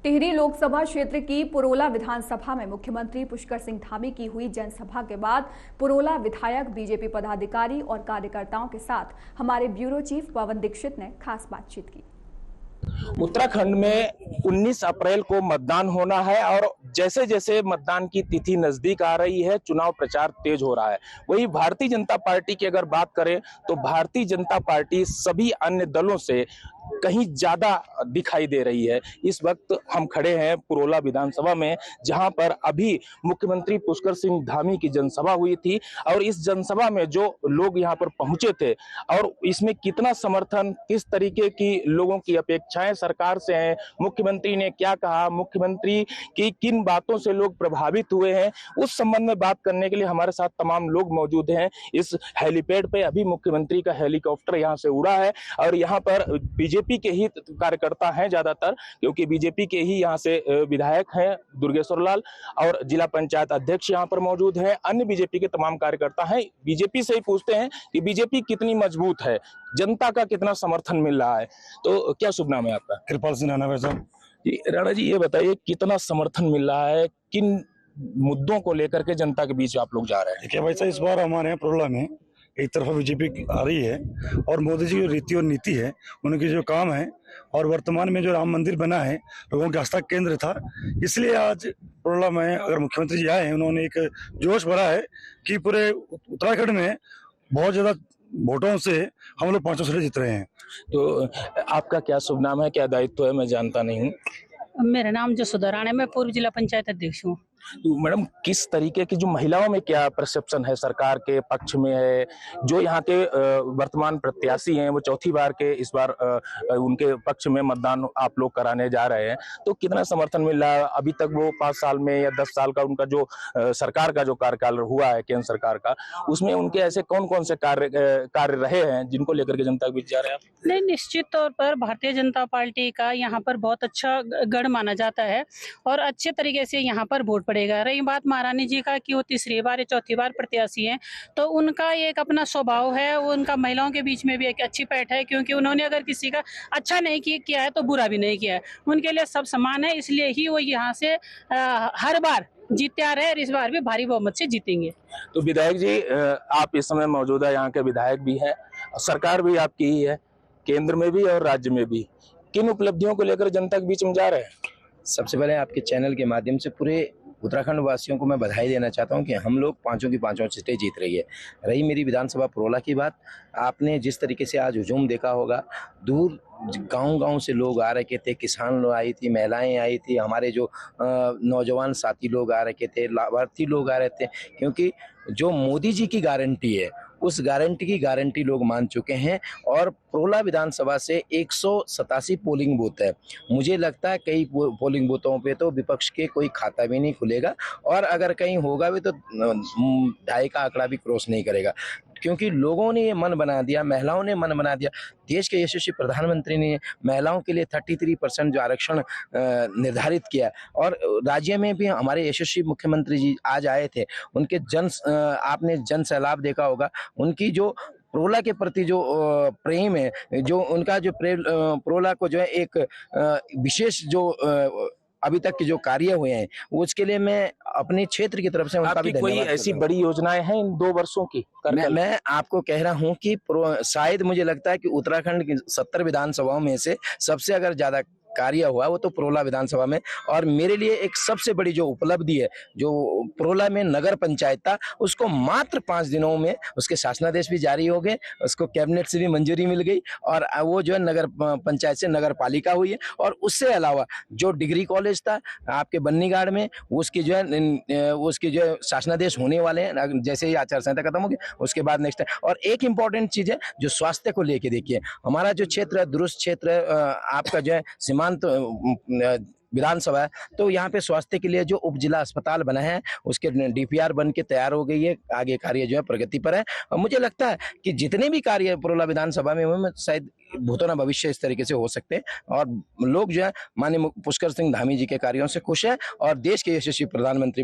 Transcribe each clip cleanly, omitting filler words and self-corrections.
टिहरी लोकसभा क्षेत्र की पुरोला विधानसभा में मुख्यमंत्री पुष्कर सिंह धामी की हुई जनसभा के बाद पुरोला विधायक, बीजेपी पदाधिकारी और कार्यकर्ताओं के साथ हमारे ब्यूरो चीफ पवन दीक्षित ने खास बातचीत की। उत्तराखंड में 19 अप्रैल को मतदान होना है और जैसे जैसे मतदान की तिथि नजदीक आ रही है, चुनाव प्रचार तेज हो रहा है। वही भारतीय जनता पार्टी की अगर बात करें तो भारतीय जनता पार्टी सभी अन्य दलों से कहीं ज्यादा दिखाई दे रही है। इस वक्त हम खड़े हैं पुरोला विधानसभा में, जहां पर अभी मुख्यमंत्री पुष्कर सिंह धामी की जनसभा हुई थी और इस जनसभा में जो लोग यहां पर पहुंचे थे और इसमें कितना समर्थन, किस तरीके की लोगों की अपेक्षाएं सरकार से हैं, मुख्यमंत्री ने क्या कहा, मुख्यमंत्री की किन बातों से लोग प्रभावित हुए हैं, उस संबंध में बात करने के लिए हमारे साथ तमाम लोग मौजूद हैं। इस हेलीपैड पे अभी मुख्यमंत्री का हेलीकॉप्टर यहां से उड़ा है और यहां पर बीजेपी के ही कार्यकर्ता हैं ज्यादातर, क्योंकि बीजेपी के ही यहां से विधायक हैं दुर्गेश्वर लाल और जिला पंचायत अध्यक्ष यहां पर मौजूद हैं। अन्य बीजेपी के तमाम कार्यकर्ता हैं। बीजेपी से ही पूछते हैं कि बीजेपी कितनी मजबूत है, जनता का कितना समर्थन मिल रहा है। तो क्या शुभ नाम है आपका? कृपाल सिंह राणा साहब जी। राणा जी, ये बताइए कितना समर्थन मिल रहा है, किन मुद्दों को लेकर के जनता के बीच आप लोग जा रहे हैं? देखिए भाई साहब, इस बार हमारे यहाँ पुरोला में एक तरफा बीजेपी आ रही है और मोदी जी की रीति और नीति है, उनके जो काम है और वर्तमान में जो राम मंदिर बना है लोगों के आस्था केंद्र था, इसलिए आज पुरोला में अगर मुख्यमंत्री जी आए हैं, उन्होंने एक जोश भरा है कि पूरे उत्तराखंड में बहुत ज्यादा वोटों से हम लोग 500 सीटें जीत रहे हैं। तो आपका क्या शुभ नाम है, क्या दायित्व है, मैं जानता नहीं हूँ। मेरा नाम जसोदा राणा है, मैं पूर्व जिला पंचायत अध्यक्ष हूँ। तो मैडम, किस तरीके की जो महिलाओं में क्या परसेप्शन है, सरकार के पक्ष में है? जो यहाँ के वर्तमान प्रत्याशी हैं वो चौथी बार के इस बार उनके पक्ष में मतदान आप लोग कराने जा रहे हैं, तो कितना समर्थन मिल रहा है? अभी तक वो 5 साल में या 10 साल का उनका जो सरकार का जो कार्यकाल हुआ है केंद्र सरकार का, उसमें उनके ऐसे कौन कौन से कार्य रहे हैं जिनको लेकर के जनता के बीच जा रहे हैं? नहीं, निश्चित तौर पर भारतीय जनता पार्टी का यहाँ पर बहुत अच्छा गढ़ माना जाता है और अच्छे तरीके से यहाँ पर वोट पड़ेगा। रही बात महारानी जी का कि वो तीसरी बार या चौथी बार प्रत्याशी हैं, तो उनका एक अपना स्वभाव है, वो उनका महिलाओं के बीच में भी एक अच्छी पैठ है, क्योंकि उन्होंने अगर किसी का अच्छा नहीं किया है तो बुरा भी नहीं किया है, उनके लिए सब समान है, इसलिए ही वो यहाँ से हर बार जीतते आ रहे हैं और इस बार भी भारी बहुमत से जीतेंगे। तो विधायक जी, आप इस समय मौजूदा यहाँ के विधायक भी हैं, सरकार भी आपकी ही है, केंद्र में भी और राज्य में भी, किन उपलब्धियों को लेकर जनता के बीच में जा रहे हैं? सबसे पहले आपके चैनल के माध्यम से पूरे उत्तराखंड वासियों को मैं बधाई देना चाहता हूं कि हम लोग पांचों की पांचों सीटें जीत रही है। रही मेरी विधानसभा पुरोला की बात, आपने जिस तरीके से आज हुजूम देखा होगा, दूर गांव-गांव से लोग आ रखे थे, किसान लोग आई थी, महिलाएं आई थी, हमारे जो नौजवान साथी लोग आ रखे थे, लाभार्थी लोग आ रहे थे, क्योंकि जो मोदी जी की गारंटी है उस गारंटी की गारंटी लोग मान चुके हैं और पुरोला विधानसभा से 187 पोलिंग बूथ है। मुझे लगता है कई पोलिंग बूथों पे तो विपक्ष के कोई खाता भी नहीं खुलेगा और अगर कहीं होगा भी तो 2.5 का आंकड़ा भी क्रॉस नहीं करेगा, क्योंकि लोगों ने ये मन बना दिया, महिलाओं ने मन बना दिया। देश के यशस्वी प्रधानमंत्री ने महिलाओं के लिए 33% जो आरक्षण निर्धारित किया और राज्य में भी हमारे यशस्वी मुख्यमंत्री जी आज आए थे, उनके आपने जन सैलाब देखा होगा, उनकी जो पुरोला के प्रति जो प्रेम है, जो उनका जो पुरोला को जो है एक विशेष जो अभी तक के जो कार्य हुए हैं उसके लिए मैं अपने क्षेत्र की तरफ से उनका भी धन्यवाद। कोई ऐसी बड़ी योजनाएं हैं इन 2 वर्षों की? मैं आपको कह रहा हूं कि शायद मुझे लगता है कि उत्तराखंड की 70 विधानसभाओं में से सबसे अगर ज्यादा कार्य हुआ वो तो पुरोला विधानसभा में, और मेरे लिए एक सबसे बड़ी जो उपलब्धि है, जो पुरोला में नगर पंचायत था उसको मात्र 5 दिनों में उसके शासनादेश भी जारी हो गए, उसको कैबिनेट से भी मंजूरी मिल गई और वो जो है नगर पंचायत से नगर पालिका हुई है। और उससे अलावा जो डिग्री कॉलेज था आपके बन्नीगाड़ में, उसकी जो है शासनादेश होने वाले हैं, जैसे ही आचार संहिता खत्म होगी उसके बाद नेक्स्ट है। और एक इंपॉर्टेंट चीज है जो स्वास्थ्य को लेके, देखिए हमारा जो क्षेत्र है दुरुस्त क्षेत्र है, आपका जो है सीमांत विधानसभा है, तो यहाँ पे स्वास्थ्य के लिए जो उप जिला अस्पताल बना है उसके डीपीआर बन के तैयार हो गई है, आगे कार्य जो है प्रगति पर है। और मुझे लगता है कि जितने भी कार्य पुरोला विधानसभा में हुए, शायद भूतो न भविष्य इस तरीके से हो सकते हैं। और लोग जो है माननीय पुष्कर सिंह धामी जी के कार्यों से खुश है और देश के यशस्वी प्रधानमंत्री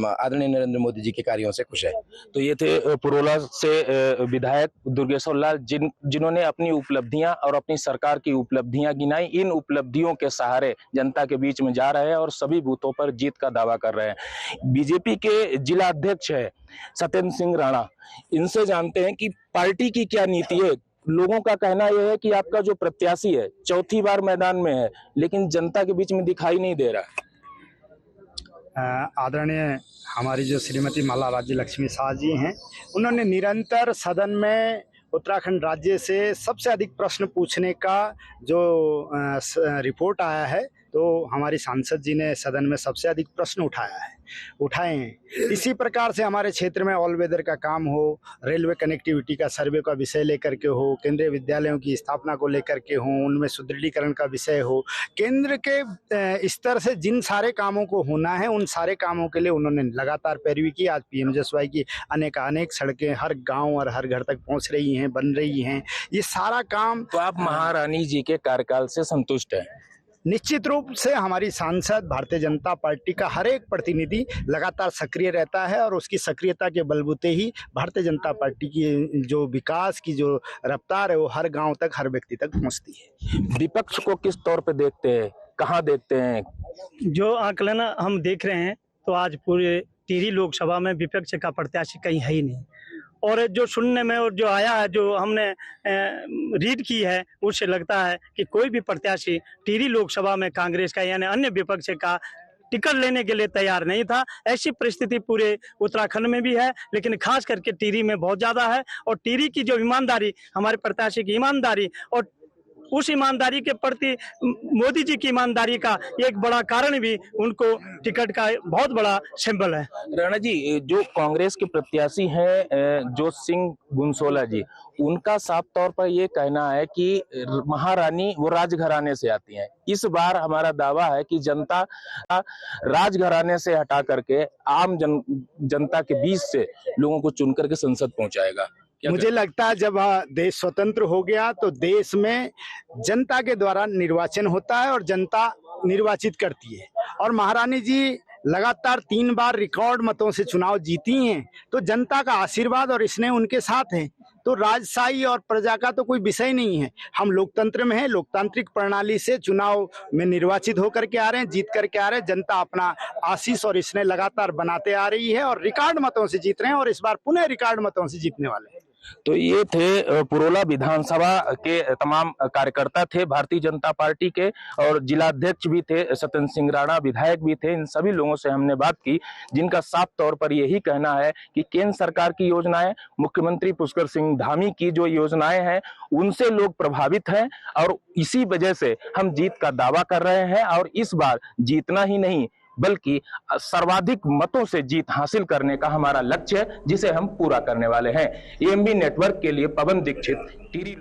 आदरणीय नरेंद्र मोदी जी के कार्यों से खुश है। तो ये थे पुरोला से विधायक दुर्गेश्वर लाल, जिन्होंने अपनी उपलब्धियां और अपनी सरकार की उपलब्धियां गिनाई। इन उपलब्धियों के सहारे जनता के बीच में जा रहे हैं और सभी बूथों पर जीत का दावा कर रहे हैं। बीजेपी के जिला अध्यक्ष है सत्येंद्र सिंह राणा, इनसे जानते हैं कि पार्टी की क्या नीति है। लोगों का कहना यह है कि आपका जो प्रत्याशी है चौथी बार मैदान में है, लेकिन जनता के बीच में दिखाई नहीं दे रहा। आदरणीय हमारी जो श्रीमती माला राज्य लक्ष्मी शाह जी हैं, उन्होंने निरंतर सदन में उत्तराखंड राज्य से सबसे अधिक प्रश्न पूछने का जो रिपोर्ट आया है, तो हमारी सांसद जी ने सदन में सबसे अधिक प्रश्न उठाए हैं। इसी प्रकार से हमारे क्षेत्र में ऑल वेदर का काम हो, रेलवे कनेक्टिविटी का सर्वे का विषय लेकर के हो, केंद्रीय विद्यालयों की स्थापना को लेकर के हो, उनमें सुदृढ़ीकरण का विषय हो, केंद्र के स्तर से जिन सारे कामों को होना है उन सारे कामों के लिए उन्होंने लगातार पैरवी की। आज पीएमजीएसवाई की अनेक सड़कें हर गाँव और हर घर तक पहुँच रही हैं, बन रही हैं। ये सारा काम। तो आप महारानी जी के कार्यकाल से संतुष्ट हैं? निश्चित रूप से हमारी सांसद भारतीय जनता पार्टी का हर एक प्रतिनिधि लगातार सक्रिय रहता है और उसकी सक्रियता के बलबूते ही भारतीय जनता पार्टी की जो विकास की जो रफ्तार है वो हर गांव तक, हर व्यक्ति तक पहुंचती है। विपक्ष को किस तौर पे देखते हैं, कहाँ देखते हैं? जो आकलन हम देख रहे हैं तो आज पूरे टिहरी लोकसभा में विपक्ष का प्रत्याशी कहीं है ही नहीं, और जो सुनने में और जो आया है, जो हमने रीड की है, उससे लगता है कि कोई भी प्रत्याशी टिहरी लोकसभा में कांग्रेस का यानी अन्य विपक्ष का टिकट लेने के लिए तैयार नहीं था। ऐसी परिस्थिति पूरे उत्तराखंड में भी है, लेकिन खास करके टिहरी में बहुत ज्यादा है। और टिहरी की जो ईमानदारी, हमारे प्रत्याशी की ईमानदारी और उस ईमानदारी के प्रति मोदी जी की ईमानदारी का एक बड़ा कारण भी उनको टिकट का बहुत बड़ा सिंबल है। राणा जी, जो कांग्रेस के प्रत्याशी हैं जोत सिंह गुनसोला जी, उनका साफ तौर पर ये कहना है कि महारानी वो राजघराने से आती हैं। इस बार हमारा दावा है कि जनता राजघराने से हटा करके आम जनता के बीच से लोगों को चुन करके संसद पहुंचाएगा। मुझे लगता है जब देश स्वतंत्र हो गया तो देश में जनता के द्वारा निर्वाचन होता है और जनता निर्वाचित करती है, और महारानी जी लगातार 3 बार रिकॉर्ड मतों से चुनाव जीती हैं, तो जनता का आशीर्वाद और स्नेह उनके साथ है। तो राजशाही और प्रजा का तो कोई विषय नहीं है। हम लोकतंत्र में हैं, लोकतांत्रिक प्रणाली से चुनाव में निर्वाचित होकर के आ रहे हैं, जीत करके आ रहे हैं। जनता अपना आशीष और स्नेह लगातार बनाते आ रही है और रिकॉर्ड मतों से जीत रहे हैं, और इस बार पुनः रिकॉर्ड मतों से जीतने वाले हैं। तो ये थे पुरोला विधानसभा के तमाम कार्यकर्ता थे भारतीय जनता पार्टी के, और जिला अध्यक्ष भी थे सत्येंद्र सिंह राणा, विधायक भी थे। इन सभी लोगों से हमने बात की, जिनका साफ तौर पर यही कहना है कि केंद्र सरकार की योजनाएं, मुख्यमंत्री पुष्कर सिंह धामी की जो योजनाएं हैं, उनसे लोग प्रभावित हैं, और इसी वजह से हम जीत का दावा कर रहे हैं। और इस बार जीतना ही नहीं बल्कि सर्वाधिक मतों से जीत हासिल करने का हमारा लक्ष्य है, जिसे हम पूरा करने वाले हैं। एएमबी नेटवर्क के लिए पवन दीक्षित, टिहरी।